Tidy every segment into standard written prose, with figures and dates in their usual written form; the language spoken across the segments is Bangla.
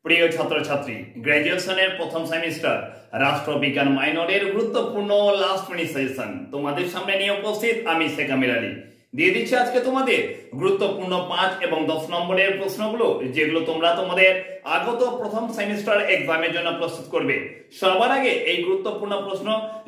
প্রিয় ছাত্রছাত্রী, গ্র্যাজুয়েশনের প্রথম সেমিস্টার রাষ্ট্রবিজ্ঞান মাইনরের গুরুত্বপূর্ণ লাস্ট মিনিট সাজেশন তোমাদের সামনে নিয়ে উপস্থিত আমি শেখ আমির আলী। দিয়ে দিচ্ছি আজকে তোমাদের গুরুত্বপূর্ণ 5 এবং 10 নম্বরের প্রশ্নগুলো, যেগুলো তোমরা তোমাদের আগত প্রথম সেমিস্টার এক্সামের জন্য প্রস্তুত করবে। সবার আগে এই গুরুত্বপূর্ণ প্রশ্ন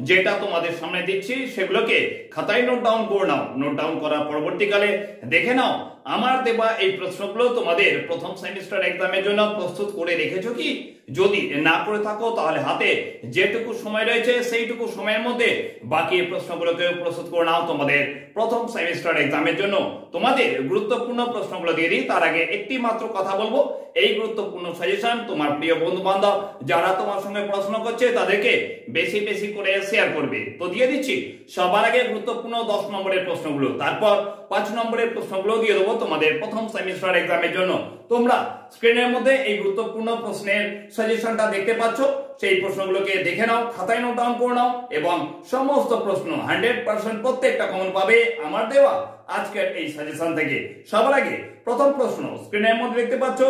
যেটা তোমাদের সামনে দিচ্ছি সেগুলোকে খাতায় নোট ডাউন করে নাও। নোট ডাউন করার পরবর্তীকালে দেখে নাও আমার দেবা এই প্রশ্নগুলো তোমাদের প্রথম সেমিস্টার এক্সামের জন্য প্রস্তুত করে রেখেছো কি। যদি না করে থাকো তাহলে হাতে যেটুকু সময় রয়েছে সেইটুকু সময়ের মধ্যে বাকি প্রশ্নগুলোকে প্রস্তুত করে নাও তোমাদের প্রথম সেমিস্টার এক্সামের জন্য। তোমাদের গুরুত্বপূর্ণ প্রশ্নগুলো দিয়ে দিই, তার আগে একটি মাত্র কথা বলবো। এই গুরুত্বপূর্ণ সাজেশন তোমার প্রিয় বন্ধু বান্ধব যারা তোমার সঙ্গে পড়াশোনা করছে তাদেরকে বেশি বেশি করে শেয়ার করবে। তো দিয়ে দিচ্ছি সবার আগে গুরুত্বপূর্ণ 10 নম্বরের প্রশ্নগুলো, তারপর 5 নম্বরের প্রশ্নগুলো দিয়ে দেবো তোমাদের প্রথম সেমিস্টার এক্সামের জন্য। তোমরা স্ক্রিনের মধ্যে এই গুরুত্বপূর্ণ প্রশ্নের সাজেশনটা দেখতে পাচ্ছ, সেই প্রশ্নগুলোকে দেখে নাও, খাতায় নোট ডাউন করে নাও এবং সমস্ত প্রশ্ন 100% প্রত্যেকটা কমন পাবে আমার দেওয়া আজকের এই সাজেশন থেকে। সবার আগে প্রথম প্রশ্ন স্ক্রিনের মধ্যে দেখতে পাচ্ছ,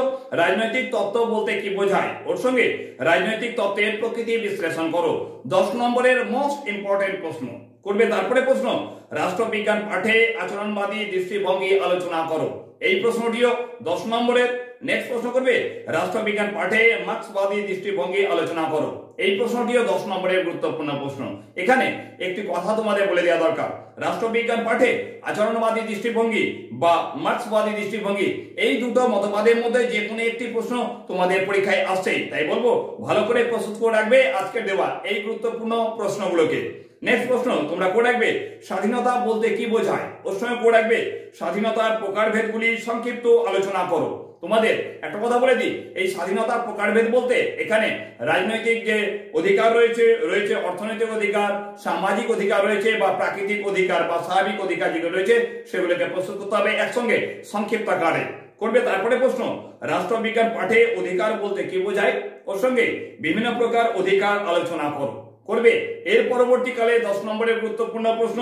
রাজনৈতিক তত্ত্ব বলতে কি বোঝায়? ওর সঙ্গে রাজনৈতিক তত্ত্বের প্রকৃতি বিশ্লেষণ করো। 10 নম্বরের মোস্ট ইম্পর্টেন্ট প্রশ্ন করবে। তারপরে প্রশ্ন রাষ্ট্রবিজ্ঞান পাঠে আচরণবাদী দৃষ্টিভঙ্গি আলোচনা করো। এই প্রশ্নটিও 10 নম্বরের। নেক্সট প্রশ্ন করবে রাষ্ট্রবিজ্ঞান পাঠে মার্ক্সবাদী দৃষ্টিভঙ্গি আলোচনা করো। এই প্রশ্নটিও 10 নম্বরের গুরুত্বপূর্ণ প্রশ্ন। এখানে একটি কথা তোমাদের বলে দেওয়া দরকার, রাষ্ট্রবিজ্ঞান পাঠে আচরণবাদী দৃষ্টিভঙ্গি বা মার্ক্সবাদী দৃষ্টিভঙ্গি এই দুটো মতবাদের মধ্যে যে কোনো একটি প্রশ্ন তোমাদের পরীক্ষায় আসছেই, তাই বলবো ভালো করে প্রস্তুত করে রাখবে আজকের দেওয়া এই গুরুত্বপূর্ণ প্রশ্নগুলোকে। নেক্সট প্রশ্ন তোমরা করে রাখবে স্বাধীনতা বলতে কি বোঝায়? ওর সঙ্গে করে রাখবে স্বাধীনতার প্রকারভেদগুলি সংক্ষিপ্ত আলোচনা করো। তোমাদের একটা কথা বলে দিই, এই স্বাধীনতার প্রকারভেদ বলতে এখানে রাজনৈতিক যে অধিকার রয়েছে অর্থনৈতিক অধিকার, সামাজিক অধিকার রয়েছে বা প্রাকৃতিক অধিকার বা স্বাভাবিক অধিকার যেগুলো রয়েছে সেগুলোকে প্রস্তুত করতে হবে একসঙ্গে সংক্ষিপ্ত আকারে করবে। তারপরে প্রশ্ন রাষ্ট্রবিজ্ঞান পাঠে অধিকার বলতে কি বোঝায়? ওর সঙ্গে বিভিন্ন প্রকার অধিকার আলোচনা করো করবে। এর পরবর্তীকালে 10 নম্বরের গুরুত্বপূর্ণ প্রশ্ন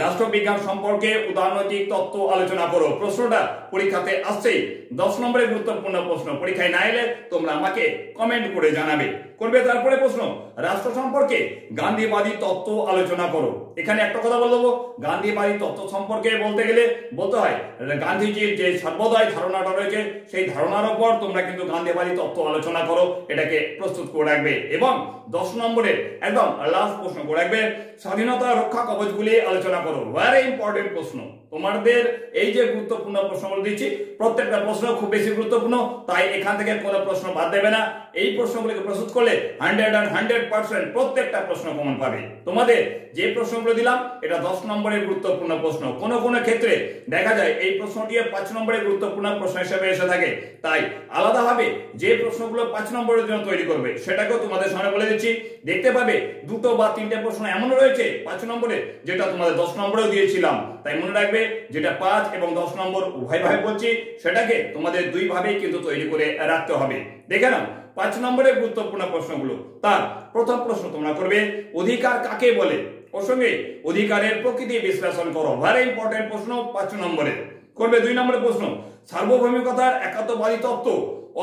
রাষ্ট্রবিজ্ঞান সম্পর্কে উদারনৈতিক তত্ত্ব আলোচনা করো। প্রশ্নটা পরীক্ষাতে আসছেই, 10 নম্বরের গুরুত্বপূর্ণ প্রশ্ন। পরীক্ষায় না এলে তোমরা আমাকে কমেন্ট করে জানাবে করবে। তারপরে প্রশ্ন রাষ্ট্র সম্পর্কে গান্ধীবাদী তত্ত্ব আলোচনা করো। এখানে একটা কথা বলবো, গান্ধীবাদী তত্ত্ব সম্পর্কে বলতে গেলে বলতে হয় গান্ধীজির যে সর্বদাই ধারণাটা রয়েছে সেই ধারণার উপর তোমরা কিন্তু গান্ধীবাদী তত্ত্ব আলোচনা করো, এটাকে প্রস্তুত করে রাখবে। এবং 10 নম্বরের একদম লাস্ট প্রশ্ন করে রাখবে স্বাধীনতা রক্ষা কবচগুলি আলোচনা করো। ভেরি ইম্পর্টেন্ট প্রশ্ন। তোমাদের এই যে গুরুত্বপূর্ণ প্রশ্নগুলো দিচ্ছি প্রত্যেকটা প্রশ্ন খুব বেশি গুরুত্বপূর্ণ, তাই এখান থেকে কোনো প্রশ্ন বাদ দেবে না। এই প্রশ্নগুলোকে প্রস্তুত করলে 100% প্রত্যেকটা প্রশ্ন কমন পাবে। তোমাদের যে প্রশ্নগুলো দিলাম এটা 10 নম্বরের গুরুত্বপূর্ণ প্রশ্ন। কোনো কোনো ক্ষেত্রে দেখা যায় এই প্রশ্নটি 5 নম্বরের গুরুত্বপূর্ণ প্রশ্ন হিসেবে এসে থাকে, তাই আলাদাভাবে যে প্রশ্নগুলো 5 নম্বরের জন্য তৈরি করবে সেটাকেও তোমাদের সামনে বলে দিচ্ছি। দেখতে পাবে 2 বা 3টে প্রশ্ন এমন রয়েছে 5 নম্বরে যেটা তোমাদের 10 নম্বরেও দিয়েছিলাম, তাই মনে রাখবে যেটা 5 এবং 10 নম্বর উভয়ভাবে বলছি সেটাকে তোমাদের দুই ভাবেই কিন্তু তৈরি করে রাখতে হবে। দেখে নাও 5 নম্বরের গুরুত্বপূর্ণ প্রশ্নগুলো। তার প্রথম প্রশ্ন তোমরা করবে অধিকার কাকে বলে? ওর সঙ্গে অধিকারের প্রকৃতি বিশ্লেষণ করো। ভেরি ইম্পর্টেন্ট প্রশ্ন 5 নম্বরে করবে। 2 নম্বরের প্রশ্ন সার্বভৌমিকতার একাত্মবাদী তত্ত্ব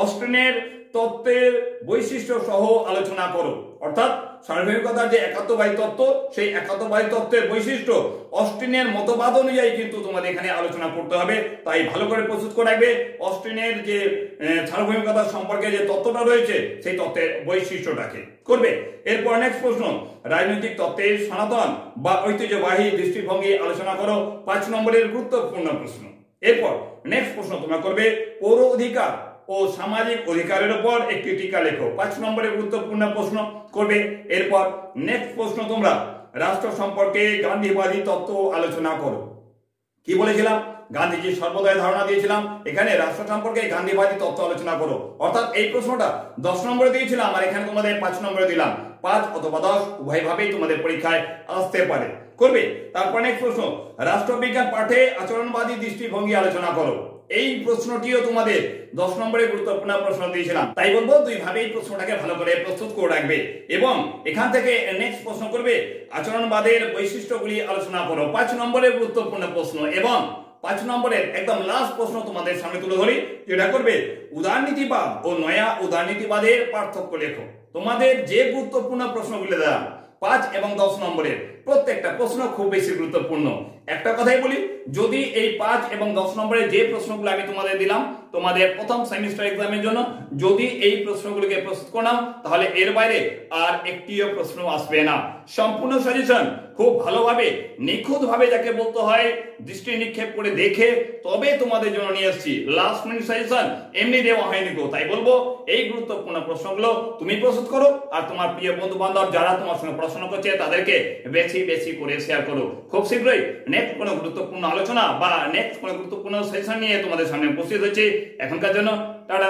অস্টিনের তত্ত্বের বৈশিষ্ট্য সহ আলোচনা করো। অর্থাৎ সার্বভৌমিকতার যে একাত্মবাদী তত্ত্ব সেই একাত্মবাদী তত্ত্বের বৈশিষ্ট্য অস্টিনের মতবাদ অনুযায়ী কিন্তু তোমাদের এখানে আলোচনা করতে হবে, তাই ভালো করে প্রস্তুত করে রাখবে অস্টিনের যে সার্বভৌমিকতা সম্পর্কে যে তত্ত্বটা রয়েছে সেই তত্ত্বের বৈশিষ্ট্যটাকে করবে। এরপর নেক্সট প্রশ্ন রাজনৈতিক তত্ত্বের সনাতন বা ঐতিহ্যবাহী দৃষ্টিভঙ্গি আলোচনা করো। 5 নম্বরের গুরুত্বপূর্ণ প্রশ্ন। এরপর নেক্সট প্রশ্ন তোমরা করবে পৌর অধিকার ও সামাজিক অধিকারের উপর একটি টিকা লেখো। 5 নম্বরের গুরুত্বপূর্ণ প্রশ্ন করবে। এরপর নেক্সট প্রশ্ন তোমরা রাষ্ট্র সম্পর্কে গান্ধীবাদী তত্ত্ব আলোচনা করো। কি বলেছিলাম? গান্ধীজি সর্বদাই ধারণা দিয়েছিলাম, এখানে রাষ্ট্র সম্পর্কে গান্ধীবাদী তত্ত্ব আলোচনা করো। অর্থাৎ এই প্রশ্নটা 10 নম্বরে দিয়েছিলাম আর এখানে তোমাদের 5 নম্বরে দিলাম। 5 অথবা 10 উভয়ভাবেই তোমাদের পরীক্ষায় আসতে পারে করবে। তারপর নেক্সট প্রশ্ন রাষ্ট্রবিজ্ঞান পাঠে আচরণবাদী দৃষ্টিভঙ্গি আলোচনা করো। এই প্রশ্নটিও তোমাদের 10 নম্বরের গুরুত্বপূর্ণ প্রশ্ন দিয়েছিলাম, তাই বলবো দুই ভাবে এই প্রশ্নটাকে ভালো করে প্রস্তুত করে রাখবে। এবং এখান থেকে নেক্সট প্রশ্ন করবে আচরণবাদের বৈশিষ্ট্যগুলি আলোচনা করো। 5 নম্বরের গুরুত্বপূর্ণ প্রশ্ন এবং 5 নম্বরের একদম লাস্ট প্রশ্ন তোমাদের সামনে তুলে ধরি, যেটা করবে উদারনীতিবাদ ও নয়া উদারনীতিবাদের পার্থক্য লেখো। তোমাদের যে গুরুত্বপূর্ণ প্রশ্নগুলো দেওয়া 5 এবং 10 নম্বরের প্রত্যেকটা প্রশ্ন খুব বেশি গুরুত্বপূর্ণ। একটা কথাই বলি, যদি এই 5 এবং 10 নম্বরের যে প্রশ্নগুলো আমি তোমাদের দিলাম তোমাদের প্রথম সেমিস্টার এক্সামের জন্য, যদি এই প্রশ্নগুলোকে প্রস্তুত করো নাও তাহলে এর বাইরে আর একটিও প্রশ্ন আসবে না। সম্পূর্ণ সাজেশন খুব ভালোভাবে নিখুঁতভাবে যাকে বলতে হয় দৃষ্টি নিক্ষেপ করে দেখে তবে তোমাদের জন্য নিয়ে এসেছি। লাস্ট মিনিট সাজেশন এমনি দেওয়া হয়নি গো, তাই বলবো এই গুরুত্বপূর্ণ প্রশ্নগুলো তুমি প্রস্তুত করো আর তোমার প্রিয় বন্ধু বান্ধব যারা তোমার সঙ্গে পড়াশোনা করছে তাদেরকে বেশি বেশি করে শেয়ার করো। খুব শীঘ্রই নেক্সট কোনো গুরুত্বপূর্ণ আলোচনা বা নেক্সট কোনো গুরুত্বপূর্ণ সেশন নিয়ে তোমাদের সামনে উপস্থিত হচ্ছে। এখনকার জন্য টাটা।